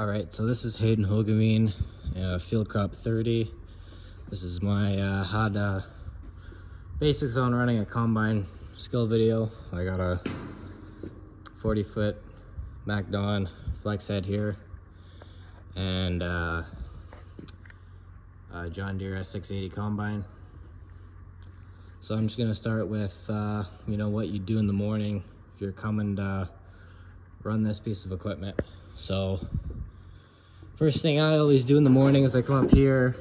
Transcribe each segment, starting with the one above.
Alright, so this is Hayden Hoogeveen, Field Crop 30. This is my had basics on running a combine skill video. I got a 40-foot MacDon flex head here and a John Deere S680 combine. So I'm just gonna start with what you do in the morning if you're coming to run this piece of equipment. So first thing I always do in the morning is I come up here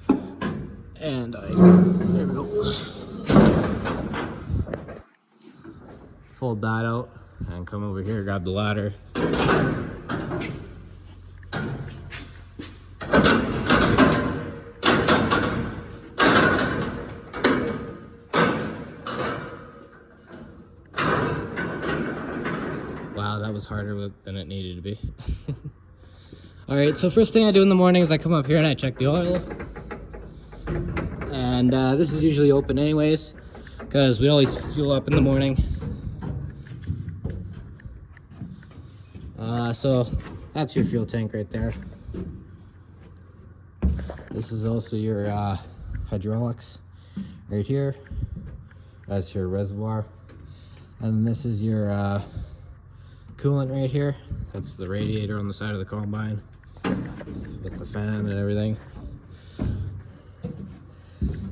and there we go, fold that out and come over here, grab the ladder. Wow, that was harder than it needed to be. All right, so first thing I do in the morning is I come up here and I check the oil. And this is usually open anyways, because we always fuel up in the morning. So that's your fuel tank right there. This is also your hydraulics right here. That's your reservoir. And this is your coolant right here. That's the radiator on the side of the combine with the fan and everything.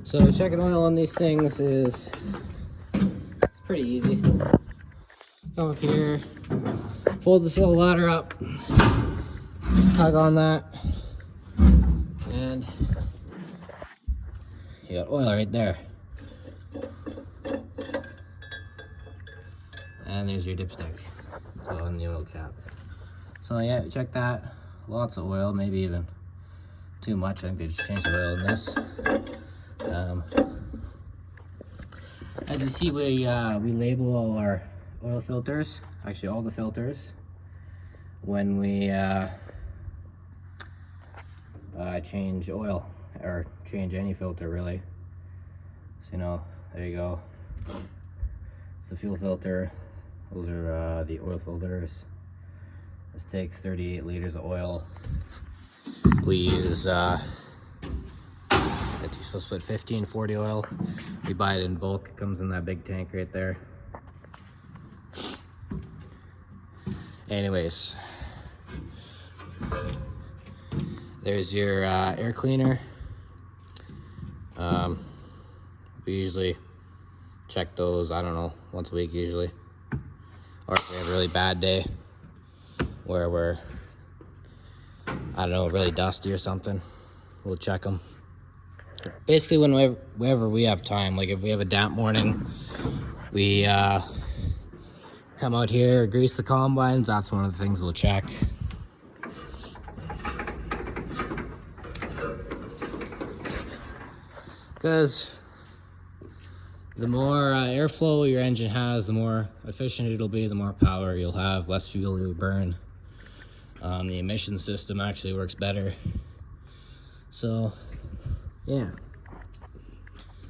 So checking oil on these things it's pretty easy. Come up here, fold this little ladder up, just tug on that, and you got oil right there. And there's your dipstick, so on the oil cap. So yeah, check that. Lots of oil, maybe even too much. I think they just changed the oil in this. As you see, we label all our oil filters, actually all the filters, when we change oil, or change any filter really. So there you go. It's the fuel filter. Those are the oil filters. This takes 38 liters of oil. We use you're supposed to put 1540 oil. We buy it in bulk. It comes in that big tank right there. Anyways, there's your air cleaner. We usually check those, I don't know, once a week usually. Or if we have a really bad day where we're, I don't know, really dusty or something, we'll check them. Basically, whenever we have time, like if we have a damp morning, we come out here, grease the combines. That's one of the things we'll check. Because the more airflow your engine has, the more efficient it'll be, the more power you'll have, less fuel you'll burn. The emission system actually works better. So yeah.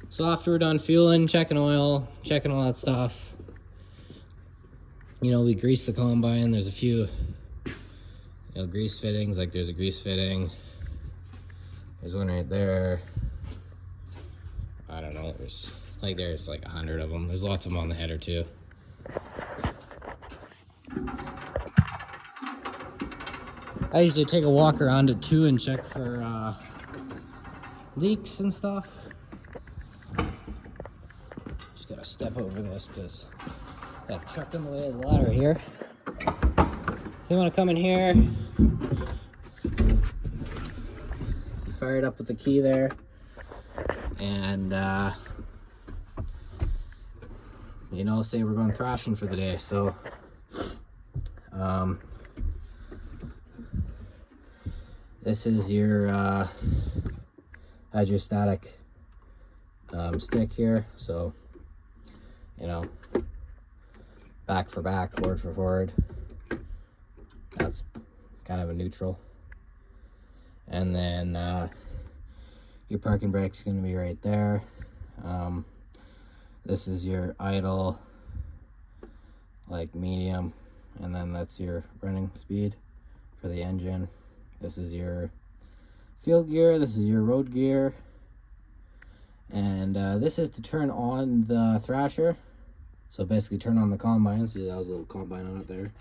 So after we're done fueling, checking oil, checking all that stuff, we grease the combine. There's a few grease fittings, like there's a grease fitting. There's one right there. I don't know, there's like 100 of them. There's lots of them on the header too. I usually take a walk around it too and check for leaks and stuff. Just gotta step over this because I got a truck in the way of the ladder here. So you want to come in here, you fire it up with the key there, and say we're going thrashing for the day. So this is your hydrostatic stick here. So back for back, forward for forward. That's kind of a neutral. And then your parking brake's going to be right there. This is your idle, like medium, and then that's your running speed for the engine. This is your field gear, this is your road gear, and this is to turn on the thrasher. So basically turn on the combine. See, that was a little combine on it there.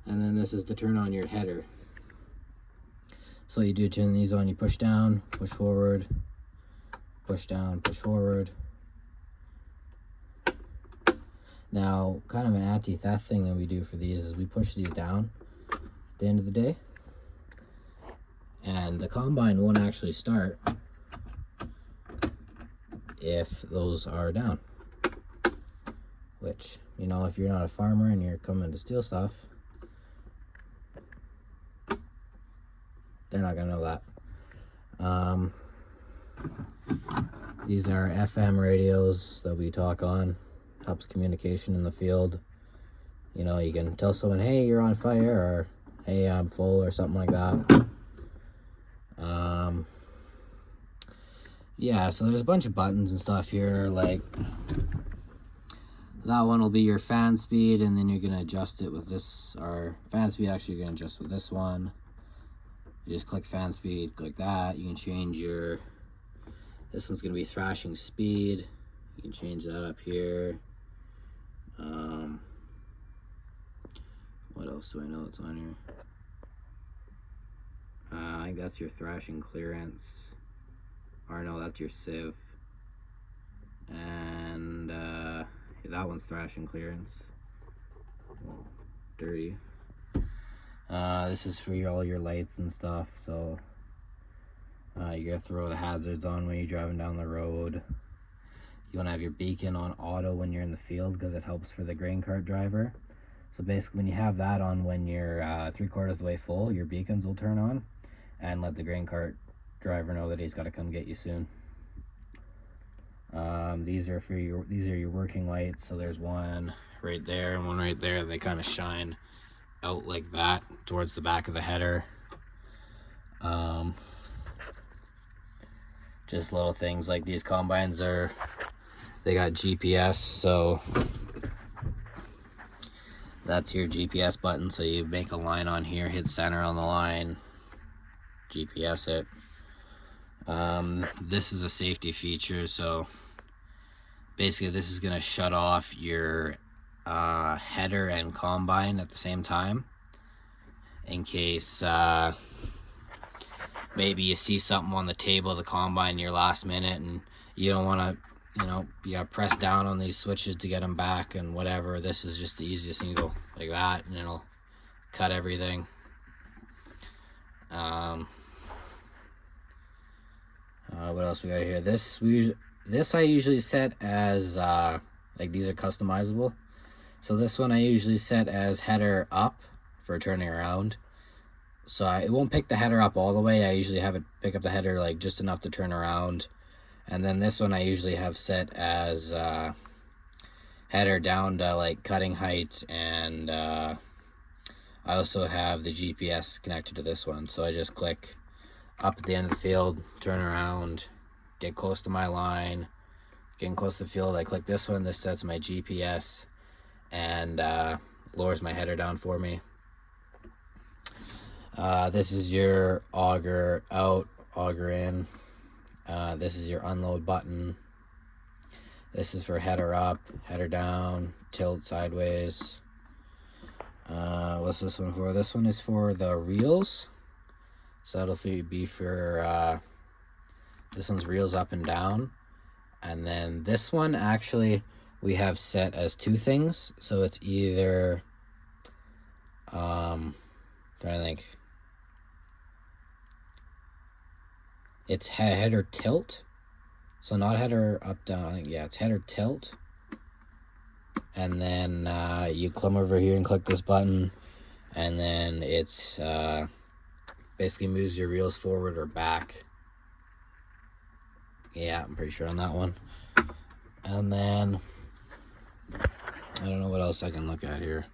And then this is to turn on your header. So what you do, turn these on, you push down, push forward, push down, push forward. Now, kind of an anti-theft thing that we do for these is we push these down at the end of the day. And the combine won't actually start if those are down. Which, you know, if you're not a farmer and you're coming to steal stuff, they're not gonna know that. These are FM radios that we talk on. Helps communication in the field. You know, you can tell someone, hey, you're on fire, or hey, I'm full, or something like that. Yeah, so there's a bunch of buttons and stuff here, like that one will be your fan speed, and then you're gonna adjust it with this, or fan speed actually you're gonna adjust with this one. You just click fan speed, click that. You can change your, this one's gonna be thrashing speed. You can change that up here. What else do I know that's on here? I think that's your thrashing clearance. Or no, that's your sieve. And that one's thrashing clearance. Dirty. This is for all your lights and stuff, so you gotta throw the hazards on when you're driving down the road. You want to have your beacon on auto when you're in the field because it helps for the grain cart driver. So basically when you have that on, when you're 3/4 of the way full, your beacons will turn on and let the grain cart driver know that he's got to come get you soon. These are your working lights. So there's one right there and one right there. They kind of shine out like that towards the back of the header. Just little things like these combines they got GPS, so that's your GPS button. So you make a line on here, hit center on the line, GPS it. This is a safety feature, so basically this is gonna shut off your header and combine at the same time in case maybe you see something on the table of the combine your last minute and you don't want to, you know, you gotta press down on these switches to get them back and whatever. This is just the easiest thing. You go like that and it'll cut everything. What else we got here? This I usually set as like these are customizable. So this one I usually set as header up for turning around. So it won't pick the header up all the way. I usually have it pick up the header like just enough to turn around. And then this one I usually have set as header down to like cutting height, and I also have the GPS connected to this one. So I just click up at the end of the field, turn around, get close to my line, getting close to the field. I click this one. This sets my GPS and lowers my header down for me. This is your auger out, auger in. This is your unload button. This is for header up, header down, tilt sideways. What's this one for? This one is for the reels. So that'll be for, this one's reels up and down. And then this one actually we have set as two things. So it's either, trying to think. It's header tilt. So not header up, down. I think, yeah, it's header tilt. And then you come over here and click this button. And then it's basically moves your reels forward or back. Yeah, I'm pretty sure on that one. And then I don't know what else I can look at here.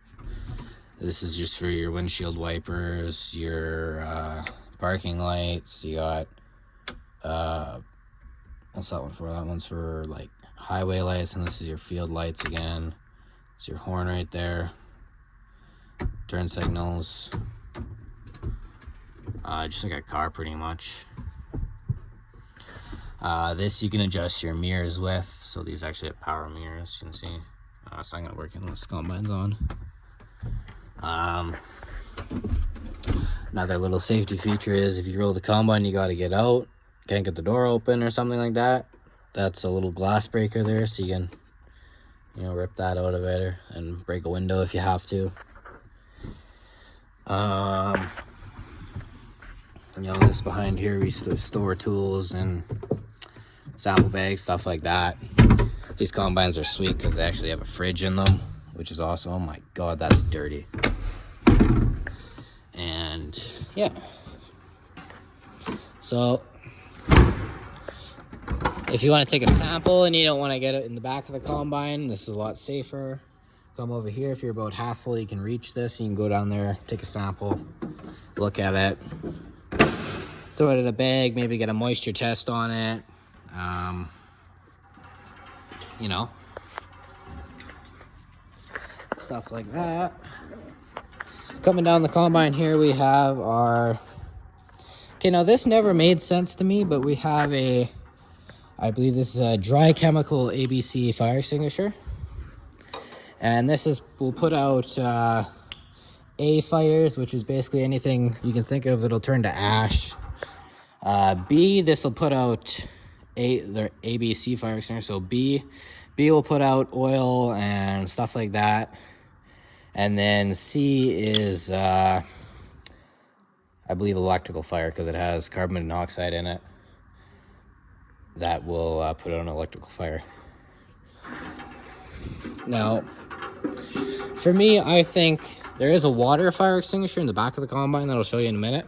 This is just for your windshield wipers, your parking lights. You got what's that one for? That one's for like highway lights, and this is your field lights again. It's your horn right there. Turn signals. just like a car pretty much. This you can adjust your mirrors with, so these actually have power mirrors, you can see. So I'm gonna work unless the combine's on. Another little safety feature is if you roll the combine, you gotta get out, can't get the door open or something like that. That's a little glass breaker there, so you can, you know, rip that out of it and break a window if you have to. You know, this behind here, we store tools and sample bags, stuff like that. These combines are sweet because they actually have a fridge in them, which is awesome. Oh my god, that's dirty. And yeah, so if you want to take a sample and you don't want to get it in the back of the combine, this is a lot safer. Come over here. If you're about half full, you can reach this. You can go down there, take a sample, look at it, throw it in a bag, maybe get a moisture test on it. You know, stuff like that. Coming down the combine here, we have our, okay, now this never made sense to me, but we have a, I believe this is a dry chemical ABC fire extinguisher. And this is, will put out A fires, which is basically anything you can think of that'll turn to ash. B, this will put out their ABC fire extinguisher. So B will put out oil and stuff like that. And then C is, I believe, electrical fire, because it has carbon monoxide in it. That will put out an electrical fire. Now, for me, I think there is a water fire extinguisher in the back of the combine that I'll show you in a minute.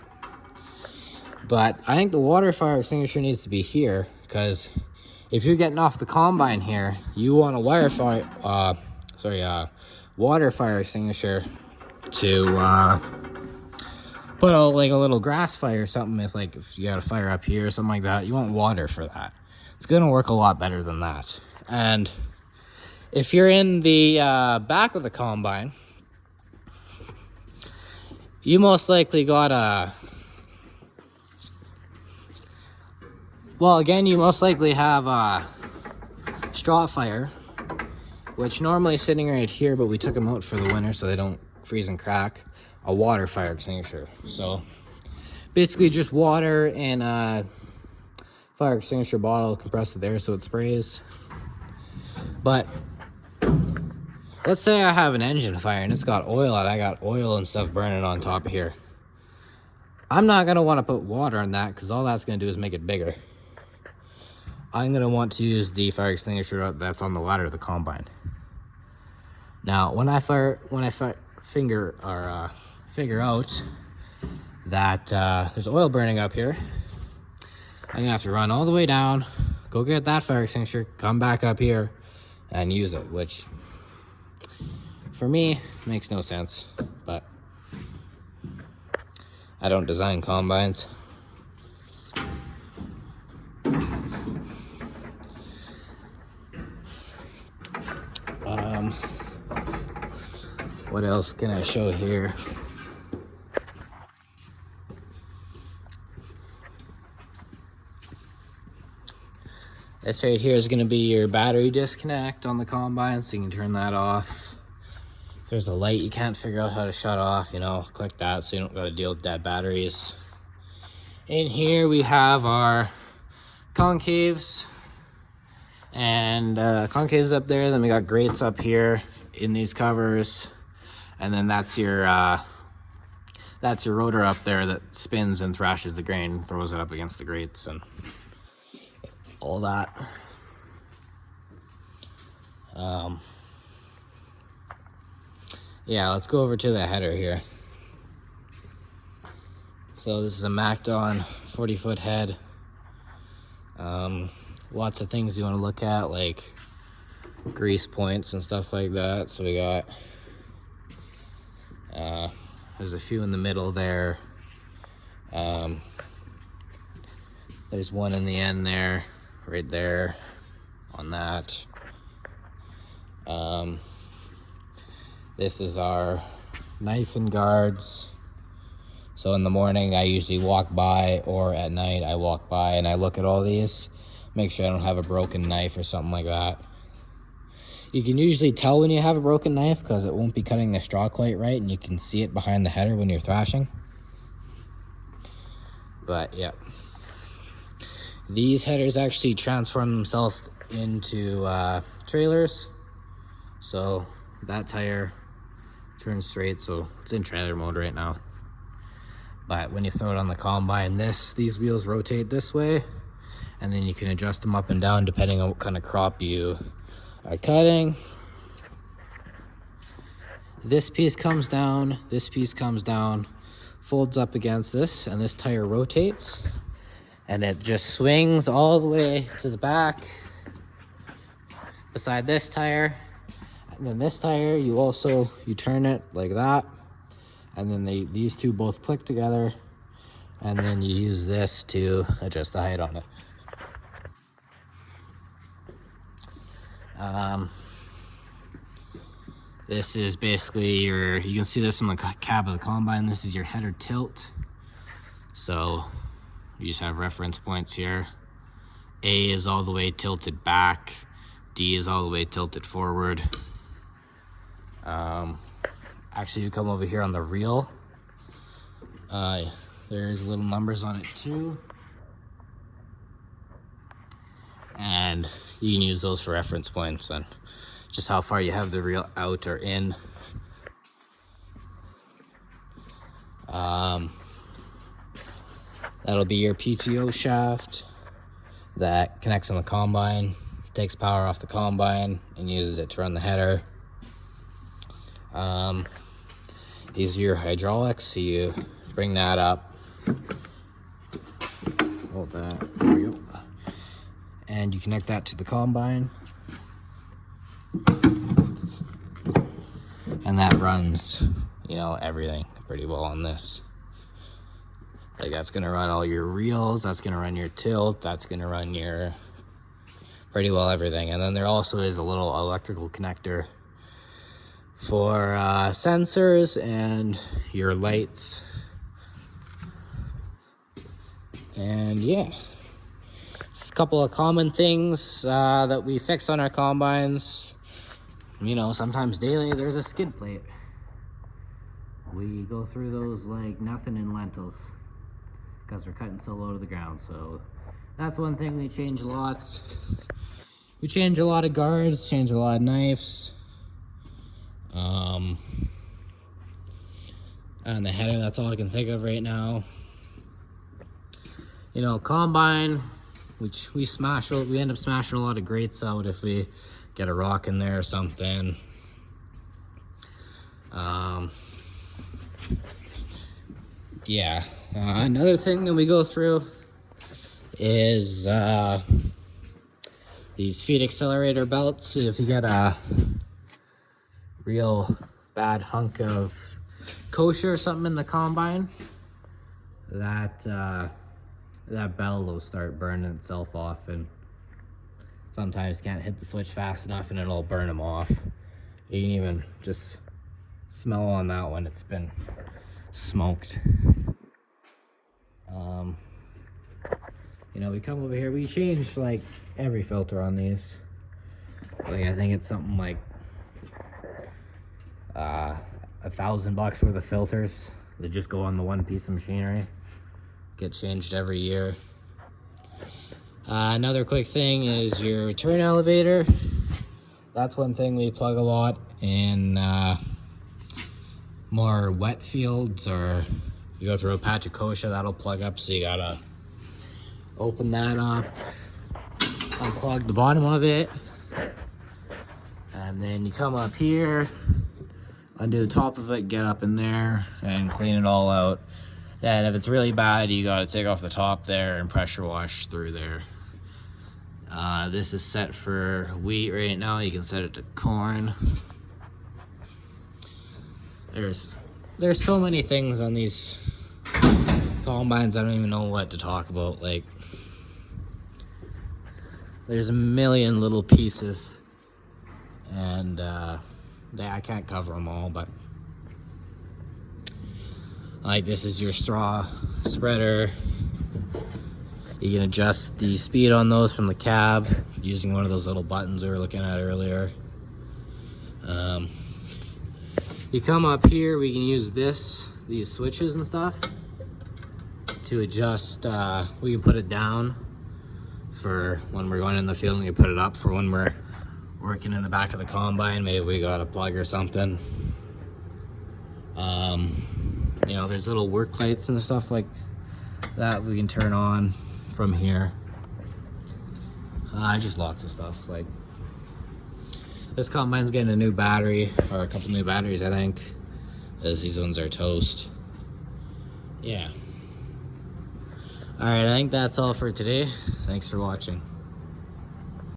But I think the water fire extinguisher needs to be here, because if you're getting off the combine here, you want a water fire extinguisher to put out like a little grass fire or something. If you got a fire up here or something like that, you want water for that. It's gonna work a lot better than that. And if you're in the back of the combine, you most likely got a, well, again, you most likely have a straw fire, which normally is sitting right here, but we took them out for the winter so they don't freeze and crack. A water fire extinguisher. So basically just water in a fire extinguisher bottle compressed with air so it sprays. But let's say I have an engine fire and it's got oil and I got oil and stuff burning on top of here. I'm not going to want to put water on that, because all that's going to do is make it bigger. I'm going to want to use the fire extinguisher that's on the ladder of the combine. Now, when I figure out that there's oil burning up here, I'm going to have to run all the way down, go get that fire extinguisher, come back up here, and use it, which for me makes no sense, but I don't design combines. What else can I show here? This right here is going to be your battery disconnect on the combine, so you can turn that off. If there's a light you can't figure out how to shut off, you know, click that so you don't got to deal with dead batteries. In here we have our concaves, and concaves up there. Then we got grates up here in these covers, and then that's your rotor up there that spins and thrashes the grain, throws it up against the grates and all that. Yeah, let's go over to the header here. So this is a MacDon 40-foot head. Lots of things you want to look at, like grease points and stuff like that. So we got, there's a few in the middle there. There's one in the end there, right there on that. This is our knife and guards. So in the morning, I usually walk by, or at night, I walk by and I look at all these, make sure I don't have a broken knife or something like that. You can usually tell when you have a broken knife because it won't be cutting the straw quite right, and you can see it behind the header when you're thrashing. But yeah, these headers actually transform themselves into trailers. So that tire turns straight, so it's in trailer mode right now. But when you throw it on the combine, these wheels rotate this way, and then you can adjust them up and down depending on what kind of crop you are cutting. This piece comes down, this piece comes down, folds up against this, and this tire rotates, and it just swings all the way to the back beside this tire. And then this tire, you turn it like that, and then these two both click together, and then you use this to adjust the height on it. This is basically you can see this from the cab of the combine. This is your header tilt. So you just have reference points here. A is all the way tilted back. D is all the way tilted forward. Actually, you come over here on the reel. There's little numbers on it too. And you can use those for reference points and just how far you have the reel out or in. That'll be your PTO shaft that connects on the combine, takes power off the combine and uses it to run the header. These are your hydraulics, so you bring that up. Hold that, there we go. And you connect that to the combine. And that runs, everything pretty well on this. Like that's gonna run all your reels, that's gonna run your tilt, that's gonna run your pretty well everything. And then there also is a little electrical connector for sensors and your lights. And yeah, a couple of common things that we fix on our combines. Sometimes daily there's a skid plate. We go through those like nothing in lentils because we're cutting so low to the ground. So that's one thing we change lots. We change a lot of guards, change a lot of knives. On the header, that's all I can think of right now. Combine, which we end up smashing a lot of grates out if we get a rock in there or something. Another thing that we go through is these feed accelerator belts. If you get a real bad hunk of kosher or something in the combine, that belt will start burning itself off, and sometimes can't hit the switch fast enough and it'll burn them off. You can even just smell on that one, it's been smoked. We come over here, we change like every filter on these. Like I think it's something like $1,000 worth of filters that just go on the one piece of machinery. Get changed every year. Another quick thing is your return elevator. That's one thing we plug a lot in more wet fields, or you go through a patch of kochia, that'll plug up, so you gotta open that up, unclog the bottom of it, and then you come up here, undo the top of it, get up in there and clean it all out. And if it's really bad, you gotta take off the top there and pressure wash through there. This is set for wheat right now. You can set it to corn. There's so many things on these combines, I don't even know what to talk about. Like, there's a million little pieces, and I can't cover them all, but Like, this is your straw spreader. You can adjust the speed on those from the cab using one of those little buttons we were looking at earlier. You come up here, we can use these switches and stuff to adjust. We can put it down for when we're going in the field, and we put it up for when we're working in the back of the combine. Maybe we got a plug or something. You know, there's little work lights and stuff like that we can turn on from here. Just lots of stuff. Like, this combine's getting a new battery, or a couple new batteries, I think, as these ones are toast. Yeah. All right, I think that's all for today. Thanks for watching.